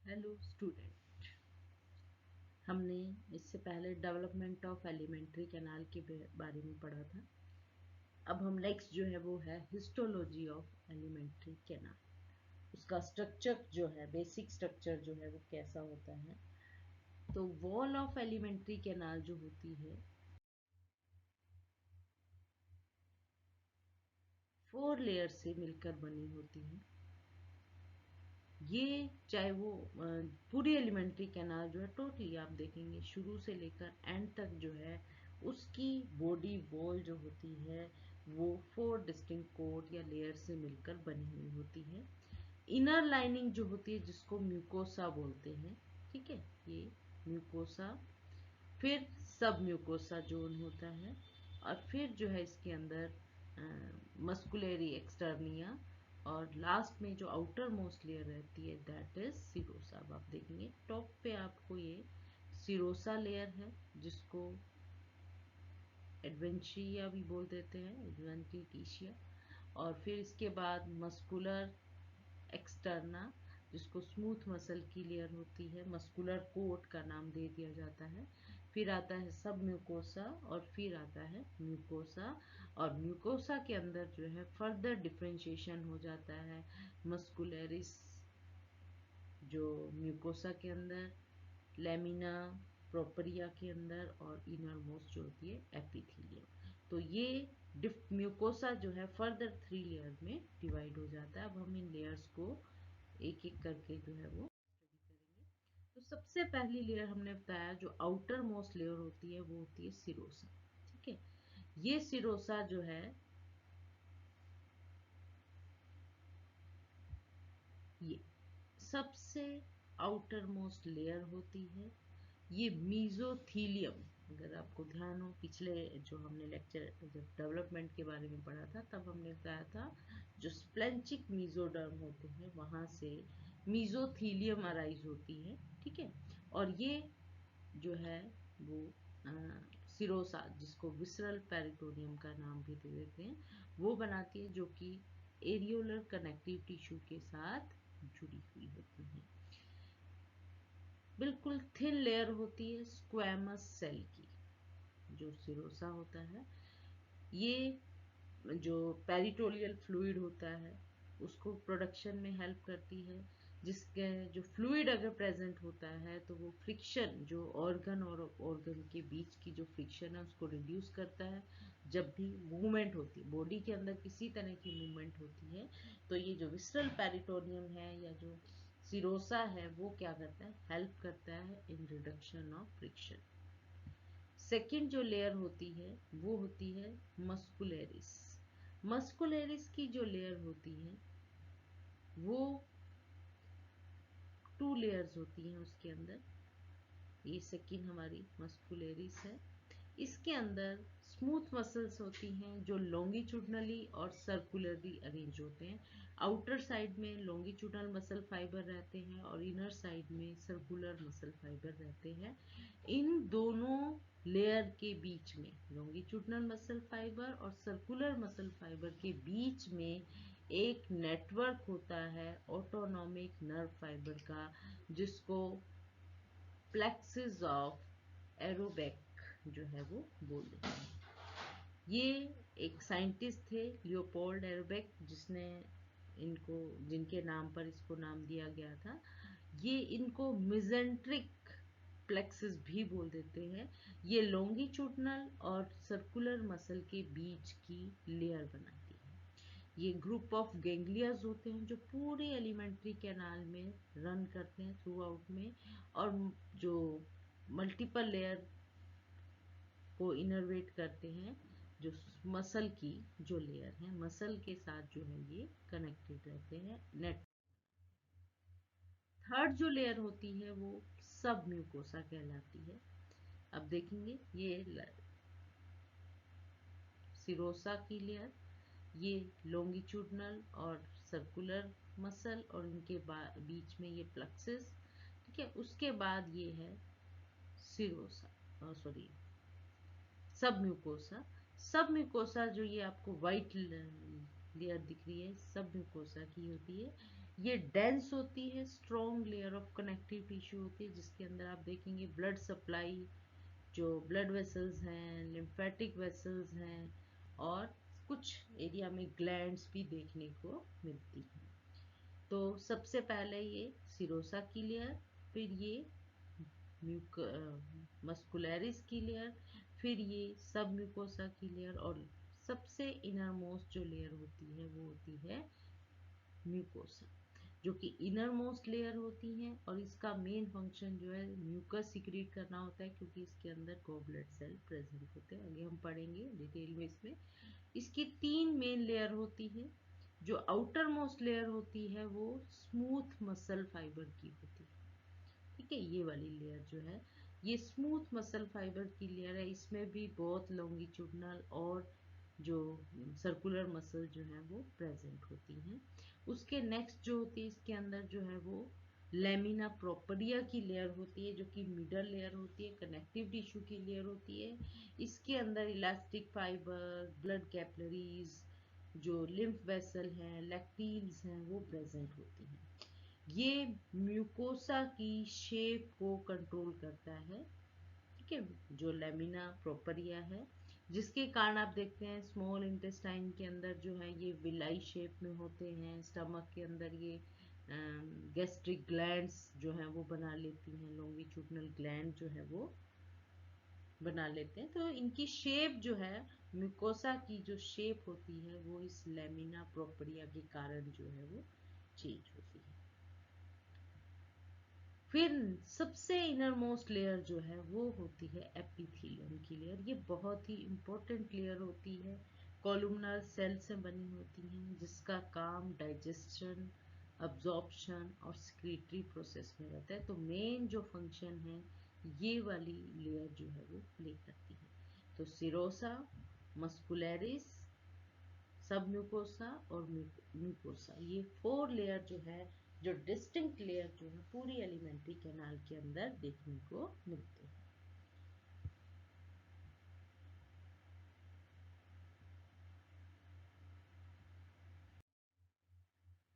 Hello student, हमने इससे पहले डेवलपमेंट ऑफ एलिमेंट्री कैनाल के बारे में पढ़ा था। अब हम नेक्स्ट जो है वो है हिस्टोलॉजी ऑफ एलिमेंट्री कैनाल। उसका स्ट्रक्चर जो है, बेसिक स्ट्रक्चर जो है वो कैसा होता है। तो वॉल ऑफ एलिमेंट्री कैनाल जो होती है 4 लेयर से मिलकर बनी होती है। ये चाहे वो पूरी एलिमेंट्री कैनाल जो है टोटली आप देखेंगे शुरू से लेकर एंड तक जो है उसकी बॉडी वॉल जो होती है वो 4 डिस्टिंक्ट कोट या लेयर से मिलकर बनी हुई होती है। इनर लाइनिंग जो होती है जिसको म्यूकोसा बोलते हैं, ठीक है, ये म्यूकोसा, फिर सब म्यूकोसा जोन होता है, और फिर जो है इसके अंदर मस्कुलरी एक्सटर्निया, और लास्ट में जो आउटर मोस्ट लेयर रहती है दैट इज सिरोसा। अब आप देखेंगे टॉप पे आपको ये सिरोसा लेयर है जिसको एडवेंशिया भी बोल देते हैं, एडवेंटिटिशिया, और फिर इसके बाद मस्कुलर एक्सटर्ना जिसको स्मूथ मसल की लेयर होती है, मस्कुलर कोट का नाम दे दिया जाता है। फिर आता है सब म्यूकोसा और फिर आता है म्यूकोसा, और म्यूकोसा के अंदर जो है फर्दर डिफ्रेंशिएशन हो जाता है मस्कुलरिस जो म्यूकोसा के अंदर, लेमिना प्रोपरिया के अंदर, और इनर मोस्ट जो होती है एपिथेलियम। तो ये म्यूकोसा जो है फर्दर 3 लेयर में डिवाइड हो जाता है। अब हम इन लेयर्स को एक एक करके जो है वो स्टडी करेंगे। तो सबसे पहली लेयर हमने बताया जो आउटर मोस्ट लेयर होती है वो होती है सिरोसा, ठीक है। ये सिरोसा जो है ये सबसे आउटर मोस्ट लेयर होती है। ये मीजोथीलियम, अगर आपको ध्यान हो पिछले जो हमने लेक्चर जब डेवलपमेंट के बारे में पढ़ा था तब हमने बताया था जो स्प्लेंचिक मीजोडर्म होते हैं वहां से मीजोथीलियम अराइज होती है, ठीक है। और ये जो है वो सिरोसा जिसको विसरल पेरिटोनियम का नाम भी दे देते हैं वो बनाती है, जो कि एरियोलर कनेक्टिव टिश्यू के साथ जुड़ी हुई होती है। बिल्कुल थिन लेयर होती है स्क्वैमस सेल की जो सिरोसा होता है। ये जो पेरिटोनियल फ्लूइड होता है उसको प्रोडक्शन में हेल्प करती है, जिसके जो फ्लूइड अगर प्रेजेंट होता है तो वो फ्रिक्शन जो ऑर्गन और ऑर्गन के बीच की जो फ्रिक्शन है उसको रिड्यूस करता है। जब भी मूवमेंट होती है बॉडी के अंदर किसी तरह की मूवमेंट होती है तो ये जो विसरल पेरिटोनियम है या जो सिरोसा है वो क्या करता है, हेल्प करता है in reduction of friction. Second जो लेयर होती है वो होती है मस्कुलरिस। मस्कुलरिस की जो लेयर होती है वो 2 लेयर्स होती हैं उसके अंदर। ये सेकेंड हमारी मस्कुलरिस है। इसके अंदर स्मूथ मसल्स होती हैं जो लॉन्गिट्यूडनली और सर्कुलरली अरेंज होते हैं। आउटर साइड में लॉन्गिट्यूडनल मसल फाइबर रहते हैं और इनर साइड में सर्कुलर मसल फाइबर रहते हैं। इन दोनों लेयर के बीच में लॉन्गिट्यूडनल मसल फाइबर और सर्कुलर मसल फाइबर के बीच में एक नेटवर्क होता है ऑटोनॉमिक नर्व फाइबर का जिसको प्लेक्सिस ऑफ एरोबेक जो है वो बोलते हैं। ये एक साइंटिस्ट थे लियोपोल्ड एरोबेक जिसने इनको जिनके नाम पर इसको नाम दिया गया था। ये इनको मिजेंट्रिक प्लेक्सिस भी बोल देते हैं। ये लॉन्गिट्यूडनल और सर्कुलर मसल के बीच की लेयर बनाती है। ये ग्रुप ऑफ गैंग्लियाज होते हैं जो पूरे एलिमेंट्री कैनाल में रन करते हैं थ्रू आउट में, और जो मल्टीपल लेयर को इनर्वेट करते हैं जो मसल की जो लेयर है मसल के साथ जो है ये कनेक्टेड रहते हैं नेट। थर्ड जो लेयर होती है वो सब म्यूकोसा कहलाती है। अब देखेंगे ये सिरोसा की लेयर, ये लॉन्गिट्यूडनल और सर्कुलर मसल और इनके बीच में ये प्लक्सिस, ठीक है। उसके बाद ये है सिरोसा, सॉरी सब म्यूकोसा। सब म्यूकोसा जो ये आपको वाइट लेयर दिख रही है सब म्यूकोसा की होती है। ये डेंस होती है, strong layer of connective tissue होती है, जिसके अंदर आप देखेंगे ब्लड सप्लाई, जो ब्लड वेसल्स हैं, लिम्फेटिक वेसल्स हैं, और कुछ एरिया में ग्लैंड्स भी देखने को मिलती हैं। तो सबसे पहले ये सिरोसा की लेयर, फिर ये मस्कुलरिस की लेयर, फिर ये सब म्यूकोसा की लेयर, और सबसे इनर मोस्ट जो लेयर होती है वो होती है म्यूकोसा, जो कि इनर मोस्ट लेयर होती है। और इसका मेन फंक्शन जो है म्यूकस सिक्रीट करना होता है, क्योंकि इसके अंदर गॉबलेट सेल प्रेजेंट होते हैं। आगे हम पढ़ेंगे डिटेल में इसमें। इसकी 3 मेन लेयर होती है। जो आउटर मोस्ट लेयर होती है वो स्मूथ मसल फाइबर की होती है, ठीक है। ये वाली लेयर जो है ये स्मूथ मसल फाइबर की लेयर है। इसमें भी बहुत लॉन्गिट्यूडनल और जो सर्कुलर मसल जो है वो प्रेजेंट होती हैं। उसके नेक्स्ट जो होती है इसके अंदर जो है वो लेमिना प्रोपरिया की लेयर होती है, जो कि मिडल लेयर होती है, कनेक्टिव टिश्यू की लेयर होती है। इसके अंदर इलास्टिक फाइबर, ब्लड कैपिलरीज, जो लिम्फ वेसल हैं, लैक्टील्स हैं, वो प्रेजेंट होती हैं। ये म्यूकोसा की शेप को कंट्रोल करता है, ठीक है, जो लेमिना प्रोपरिया है, जिसके कारण आप देखते हैं स्मॉल इंटेस्टाइन के अंदर जो है ये विलाई शेप में होते हैं। स्टमक के अंदर ये गैस्ट्रिक ग्लैंड्स जो हैं वो बना लेती हैं, लॉन्गिट्यूडनल ग्लैंड जो है वो बना लेते हैं। तो इनकी शेप जो है, म्यूकोसा की जो शेप होती है वो इस लेमिना प्रोपरिया के कारण जो है वो चेंज होती है। फिर सबसे इनर मोस्ट लेयर जो है वो होती है एपिथेलियम की लेयर। ये बहुत ही इंपॉर्टेंट लेयर होती है, कॉलुमनर सेल से बनी होती है, जिसका काम डाइजेशन, अब्जॉर्प्शन और सिक्रीटरी प्रोसेस में रहता है। तो मेन जो फंक्शन है ये वाली लेयर जो है वो प्ले करती है। तो सिरोसा, मस्कुलरिस, सब म्यूकोसा और म्यूकोसा, ये 4 लेयर जो है, जो डिस्टिंक्ट लेयर जो है पूरी एलिमेंट्री कैनाल के अंदर देखने को मिलते हैं।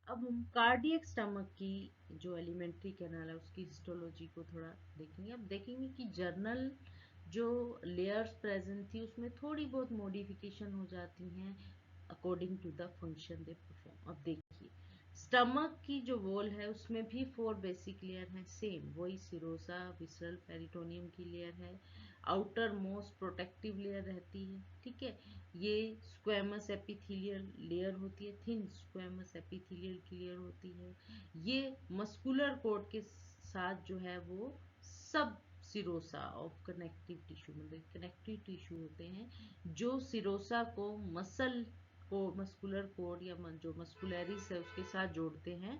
अब हम कार्डियक स्टमक की जो एलिमेंट्री कैनाल है उसकी हिस्टोलॉजी को थोड़ा देखेंगे। अब देखेंगे कि जर्नल जो लेयर्स प्रेजेंट थी उसमें थोड़ी बहुत मॉडिफिकेशन हो जाती हैं according to the function they perform. अब देखिए, स्टमक की जो वॉल है उसमें भी 4 बेसिक लेयर हैं, सेम वही सिरोसा, विसरल, पेरिटोनियम की लेयर है। आउटर मोस्ट प्रोटेक्टिव लेयर रहती है, ठीक है। ये स्क्वेमस एपिथेलियल लेयर होती है, थिन स्क्वेमस एपिथेलियल की लेयर होती है। ये मस्कुलर कोट के साथ जो है वो सब सिरोसा ऑफ कनेक्टिव टिश्यू, मतलब कनेक्टिव टिश्यू होते हैं जो सिरोसा को मसल को, मस्कुलर कोड या जो मस्कुलरिस है उसके साथ जोड़ते हैं,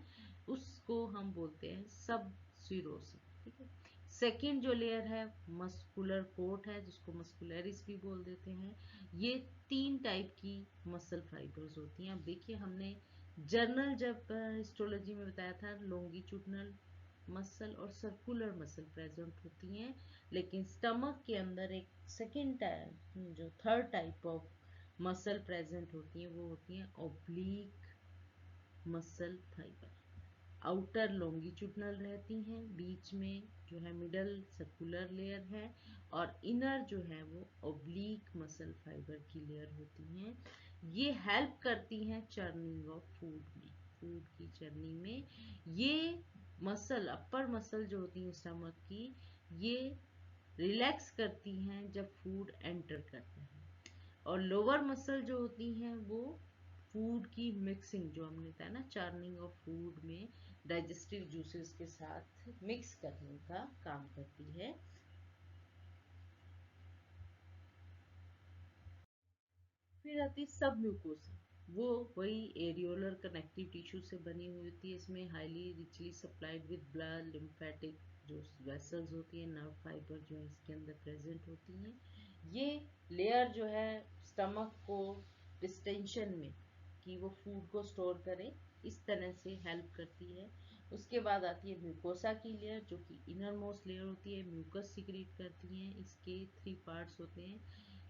उसको हम बोलते हैं सब सिरोसा, ठीक है। सेकेंड जो लेयर है मस्कुलर कोट है, जिसको मस्कुलरिस भी बोल देते हैं। ये 3 टाइप की मसल फाइबर्स होती हैं। अब देखिए, हमने जर्नल जब हिस्टोलॉजी में बताया था लॉन्गिट्यूडनल मसल और सर्कुलर मसल प्रेजेंट होती हैं, लेकिन स्टमक के अंदर एक सेकेंड टाइप, जो third type of muscle present होती हैं वो होती हैं oblique muscle fibre. Outer longitudinal रहती हैं, बीच में जो है मिडल सर्कुलर लेयर है, और इनर जो है वो ओब्लीक मसल फाइबर की लेयर होती हैं। ये हेल्प करती हैं चर्निंग ऑफ फूड में, फूड की चर्निंग में। ये मसल, अपर मसल जो होती है स्टमक की, ये रिलैक्स करती हैं जब फूड एंटर करता है। और लोअर मसल जो होती हैं वो फूड की मिक्सिंग, जो हमने बताया ना, चार्निंग ऑफ फूड में डाइजेस्टिव जूसेस के साथ मिक्स करने का काम करती है। फिर आती है सब म्यूकोसा। वो वही एरियोलर कनेक्टिव टिश्यू से बनी हुई होती है। इसमें highly richly supplied with blood, lymphatic जो वेसल्स होती है, नर्व फाइबर जो है इसके अंदर प्रेजेंट होती हैं। ये लेयर जो है स्टमक को डिस्टेंशन में, कि वो फूड को स्टोर करे, इस तरह से हेल्प करती है। उसके बाद आती है म्यूकोसा की लेयर, जो कि इनर मोस्ट लेयर होती है, म्यूकस सिक्रीट करती हैं। इसके 3 पार्ट्स होते हैं।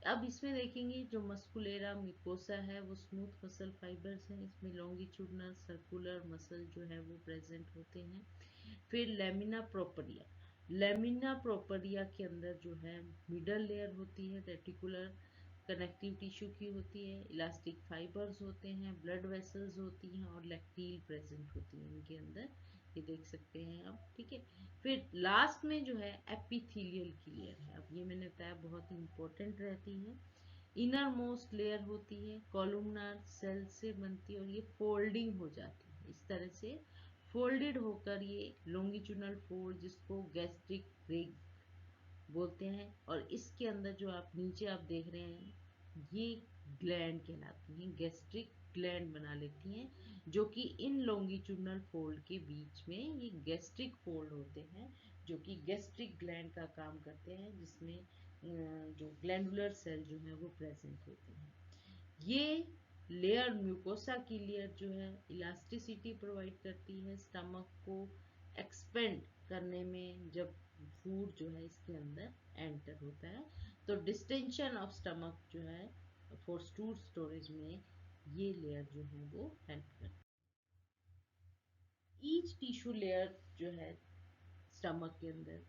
अब इसमें देखेंगे जो मस्कुलेरा मिकोसा है वो स्मूथ मसल फाइबर्स हैं, इसमें लॉन्गिट्यूडनल सर्कुलर मसल जो है वो प्रेजेंट होते हैं। फिर लेमिना प्रोपरिया के अंदर जो है मिडल लेयर होती है, रेटिकुलर कनेक्टिव टिश्यू की होती है, इलास्टिक फाइबर्स होते हैं, ब्लड वेसल्स होती हैं और लैक्टील प्रेजेंट होती है इनके अंदर, ये देख सकते हैं आप, ठीक है। फिर लास्ट में जो है एपिथेलियल की लेयर है, अब ये मैंने बताया बहुत इंपॉर्टेंट रहती है। इनर मोस्ट लेयर होती है, कॉलुमनार सेल से बनती है और ये फोल्डिंग हो जाती है इस तरह से, फोल्डेड होकर ये लॉन्गिट्यूडनल फोल्ड जिसको गैस्ट्रिक रिग बोलते हैं, और इसके अंदर जो आप नीचे आप देख रहे हैं ये ग्लैंड कहलाती हैं, गैस्ट्रिक ग्लैंड बना लेती हैं, जो कि इन लॉन्गिट्यूडनल फोल्ड के बीच में ये गैस्ट्रिक फोल्ड होते हैं, जो कि गैस्ट्रिक ग्लैंड का काम करते हैं, जिसमें जो ग्लैंडुलर सेल जो है वो प्रेजेंट होते हैं। ये लेयर म्यूकोसा की लेयर जो है इलास्टिसिटी प्रोवाइड करती है स्टमक को एक्सपेंड करने में, जब फूड जो है इसके अंदर एंटर होता है तो डिस्टेंशन ऑफ स्टमक जो है फॉर फूड स्टोरेज में ये लेयर जो है वो हेल्प करती है। ईच टिश्यू लेयर जो है स्टमक के अंदर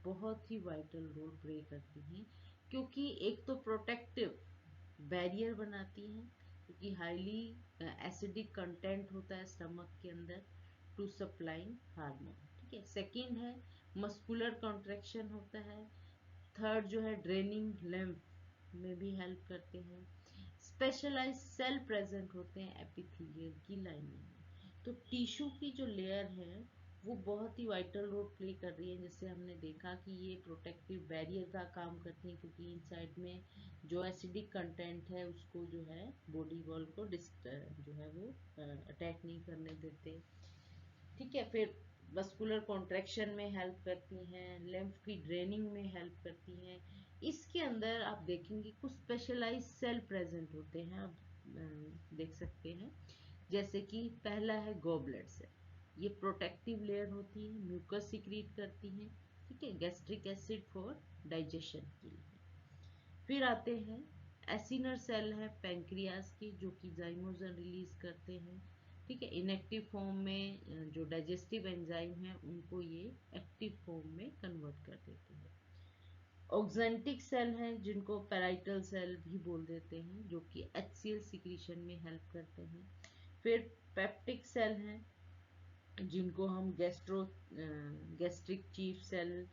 बहुत ही वाइटल रोल प्ले करती हैं, क्योंकि एक तो प्रोटेक्टिव बैरियर बनाती हैं, क्योंकि हाईली एसिडिक कंटेंट होता है स्टमक के अंदर टू सप्लाइंग हार्मोन, ठीक है। सेकंड है मस्कुलर कॉन्ट्रैक्शन होता है। थर्ड जो है ड्रेनिंग लिम्फ में भी हेल्प करते हैं। स्पेशलाइज सेल प्रेजेंट होते हैं एपिथेलियल की लाइनिंग में। तो टिश्यू की जो लेयर है वो बहुत ही वाइटल रोल प्ले कर रही है, जैसे हमने देखा कि ये प्रोटेक्टिव बैरियर का काम करती है, क्योंकि इन साइड में जो एसिडिक कंटेंट है उसको जो है बॉडी वॉल को जो है वो अटैक नहीं करने देते, ठीक है। फिर मस्कुलर कॉन्ट्रैक्शन में हेल्प करती हैं, लिम्फ की ड्रेनिंग में हेल्प करती हैं। इसके अंदर आप देखेंगे कुछ स्पेशलाइज सेल प्रेजेंट होते हैं, आप देख सकते हैं, जैसे कि पहला है गॉबलेट सेल, ये प्रोटेक्टिव लेयर होती है, म्यूकस सिक्रीट करती हैं, ठीक है, गैस्ट्रिक एसिड फॉर डाइजेशन के लिए। फिर आते हैं एसिनर सेल है पेंक्रियाज के, जो कि जाइमोजन रिलीज करते हैं, ठीक है। इनएक्टिव फॉर्म में जो डाइजेस्टिव एंजाइम है उनको ये एक्टिव फॉर्म में कन्वर्ट कर देते हैं। ऑक्जेंटिक सेल हैं जिनको पैराइटल सेल भी बोल देते हैं, जो कि एचसीएल सिक्रीशन में हेल्प करते हैं। फिर पेप्टिक सेल हैं जिनको हम गैस्ट्रिक चीफ सेल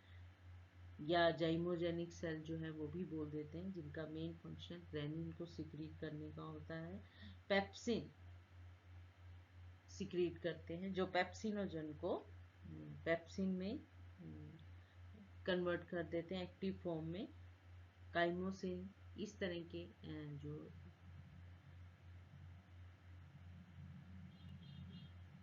या जाइमोजेनिक सेल जो है वो भी बोल देते हैं, जिनका मेन फंक्शन रेनिन को सिक्रीट करने का होता है। पेप्सिन सिक्रीट करते हैं, जो पेप्सिनोजन को पेप्सिन में कन्वर्ट कर देते हैं एक्टिव फॉर्म में। काइमोसिन, इस तरह के जो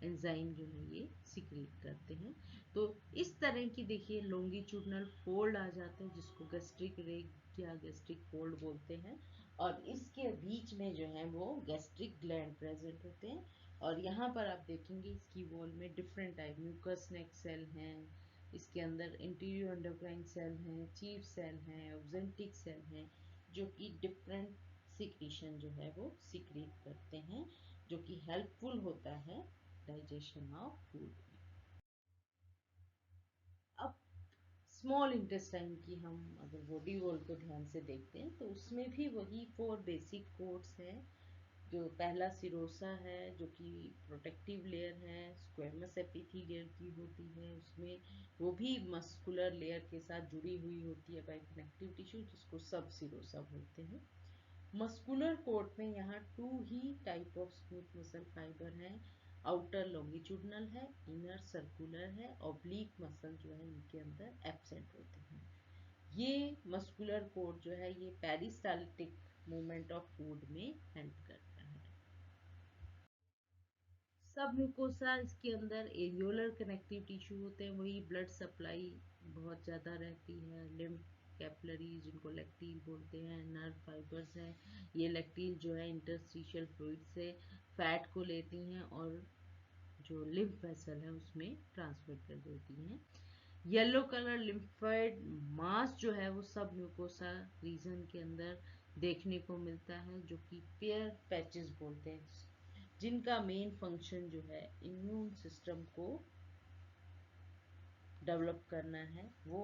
एंजाइम जो है ये सिक्रीट करते हैं। तो इस तरह की देखिए लॉन्गिट्यूडनल फोल्ड आ जाते हैं, जिसको गैस्ट्रिक रेग या गैस्ट्रिक फोल्ड बोलते हैं, और इसके बीच में जो है वो गैस्ट्रिक ग्लैंड प्रेजेंट होते हैं। और यहाँ पर आप देखेंगे इसकी वॉल में डिफरेंट टाइप म्यूकस नेक सेल हैं, इसके अंदर इंटीरियर एंडोक्राइन सेल हैं, चीफ सेल हैं, ऑब्जेंटिक सेल हैं, जो कि डिफरेंट सिक्रीशन जो है वो सिक्रीट करते हैं, जो कि हेल्पफुल होता है डाइजेशन ऑफ फूड में। अब स्मॉल इंटेस्टाइन की हम अगर बॉडी वॉल को ध्यान से देखते हैं तो उसमें भी वही 4 बेसिक कोड्स हैं। जो पहला सिरोसा है जो कि प्रोटेक्टिव लेयर है, स्क्वेमस एपिथेलियल की होती है, उसमें वो भी मस्कुलर लेयर के साथ जुड़ी हुई होती है बाय कनेक्टिव टिश्यू, जिसको सब सिरोसा बोलते हैं। मस्कुलर कोट में यहाँ 2 ही type of smooth muscle fibre है। आउटर लॉन्गिट्यूडनल है, इनर सर्कुलर है, ऑब्लिक मसल जो है इनके अंदर एब्सेंट होते हैं। ये मस्कुलर कोट जो है ये पेरिस्टाल्टिक मूवमेंट ऑफ फूड में हेल्प करता है। सब म्यूकोसा इसके अंदर एरियोलर कनेक्टिव टिश्यू होते हैं, वही ब्लड सप्लाई बहुत ज़्यादा रहती है। लिम्फ कैपिलरी जिनको लैक्टील बोलते हैं, नर्व फाइबर्स हैं, ये लैक्टील जो है इंटरस्टिशियल फ्लूइड से फैट को लेती हैं और जो लिम्फ वेसल है उसमें ट्रांसफर कर देती हैं। येलो कलर लिम्फोइड मास जो है वो सब म्यूकोसा रीजन के अंदर देखने को मिलता है, जो कि पेयर पैचेस बोलते हैं, जिनका मेन फंक्शन जो है इम्यून सिस्टम को डेवलप करना है। वो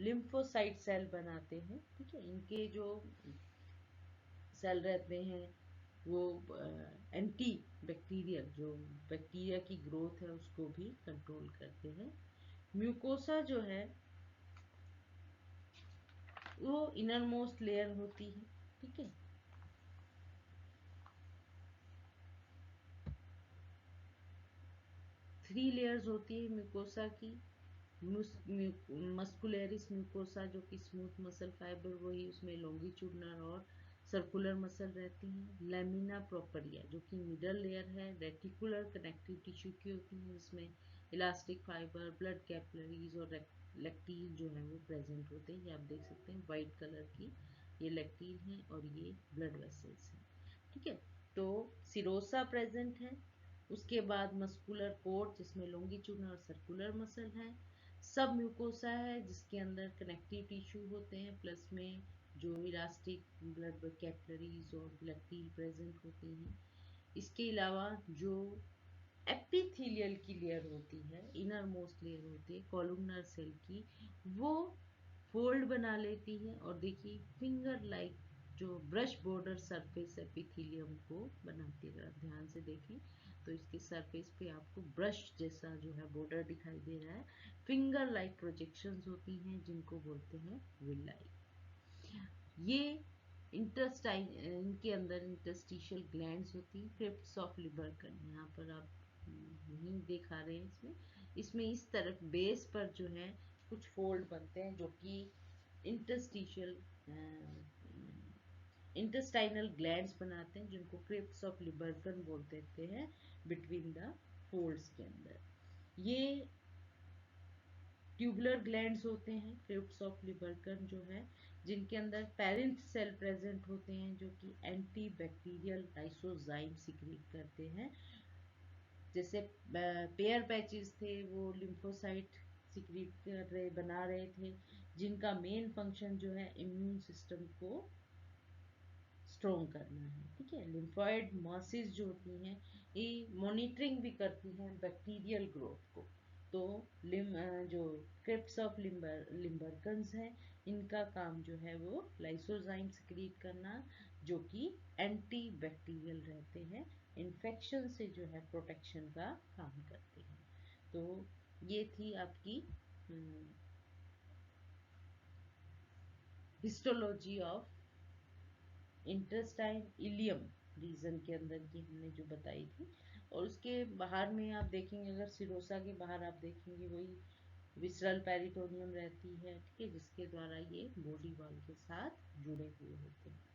लिम्फोसाइट सेल बनाते हैं, ठीक है। इनके जो सेल रहते हैं वो एंटी बैक्टीरियल, जो बैक्टीरिया की ग्रोथ है उसको भी कंट्रोल करते हैं। म्यूकोसा जो है वो इनर मोस्ट लेयर होती है, ठीक है। थ्री लेयर्स होती है म्यूकोसा की। मस्कुलरिस म्यूकोसा जो कि स्मूथ मसल फाइबर, वही उसमें लॉन्गिट्यूडनल और सर्कुलर मसल रहती हैं। लैमिना प्रोपरिया जो कि मिडल लेयर है, रेटिकुलर कनेक्टिव टिश्यू की होती है, जिसमें इलास्टिक फाइबर, ब्लड कैपिलरीज और लेक्टील जो है वो प्रेजेंट होते हैं। ये आप देख सकते हैं वाइट कलर की, ये लेक्टील हैं और ये ब्लड वेसल्स हैं, ठीक है। तो सिरोसा प्रेजेंट है। उसके बाद मस्कुलर कोट जिसमें लॉन्गिट्यूडनल और सर्कुलर मसल है। सब म्यूकोसा है जिसके अंदर कनेक्टिव टिश्यू होते हैं, प्लस में जो इलास्टिक ब्लड कैपिलरीज और लेक्टील प्रेजेंट होती हैं। इसके अलावा जो एपिथेलियल की लेयर होती है, इनर मोस्ट लेयर होती है कॉलमनर सेल की, वो फोल्ड बना लेती है और देखिए फिंगर लाइक जो ब्रश बॉर्डर सरफेस एपिथेलियम को बनाती है। आप ध्यान से देखें तो इसके सरफेस पे आपको ब्रश जैसा जो है बॉर्डर दिखाई दे रहा है। फिंगर लाइक प्रोजेक्शंस होती हैं जिनको बोलते हैं विलाई। ये इंटेस्टाइन, इनके अंदर इंटरस्टिशियल ग्लैंड्स होती हैं, क्रिप्ट्स ऑफ लिबर्कन। यहाँ पर आप नहीं दिखा रहे हैं इसमें, इसमें इस तरफ बेस पर जो है कुछ फोल्ड बनते हैं जो कि इंटरस्टिशियल इंटेस्टाइनल ग्लैंड्स बनाते हैं, जिनको क्रिप्ट्स ऑफ लिबर्कन बोल देते हैं, बिटवीन द फोल्ड्स के अंदर। ये ट्यूबुलर ग्लैंड्स होते हैं क्रिप्ट्स ऑफ लिबर्कन जो है, जिनके अंदर पेरेंट सेल प्रेजेंट होते हैं जो कि एंटी बैक्टीरियल लाइसोजाइम सिक्रीट करते हैं। जैसे पेयर पैचेस थे वो लिम्फोसाइट सिक्रीट कर रहे, बना रहे थे, जिनका मेन फंक्शन जो है इम्यून सिस्टम को स्ट्रॉन्ग करना है, ठीक है। लिम्फॉइड मासेस जो होती हैं ये मॉनिटरिंग भी करती हैं बैक्टीरियल ग्रोथ को। तो जो क्रिप्ट्स ऑफ लिम्बरकन्स हैं, इनका काम जो है वो लाइसोजाइम सिक्रीट करना, जो कि एंटी बैक्टीरियल रहते हैं, इन्फेक्शन से जो है प्रोटेक्शन का काम करते हैं। तो ये थी आपकी histology of intestine ileum region के अंदर की हमने जो बताई थी। और उसके बाहर में आप देखेंगे, अगर सिरोसा के बाहर आप देखेंगे वही विसरल पेरिटोनियम रहती है, ठीक है, जिसके द्वारा ये बॉडी वॉल के साथ जुड़े हुए होते हैं।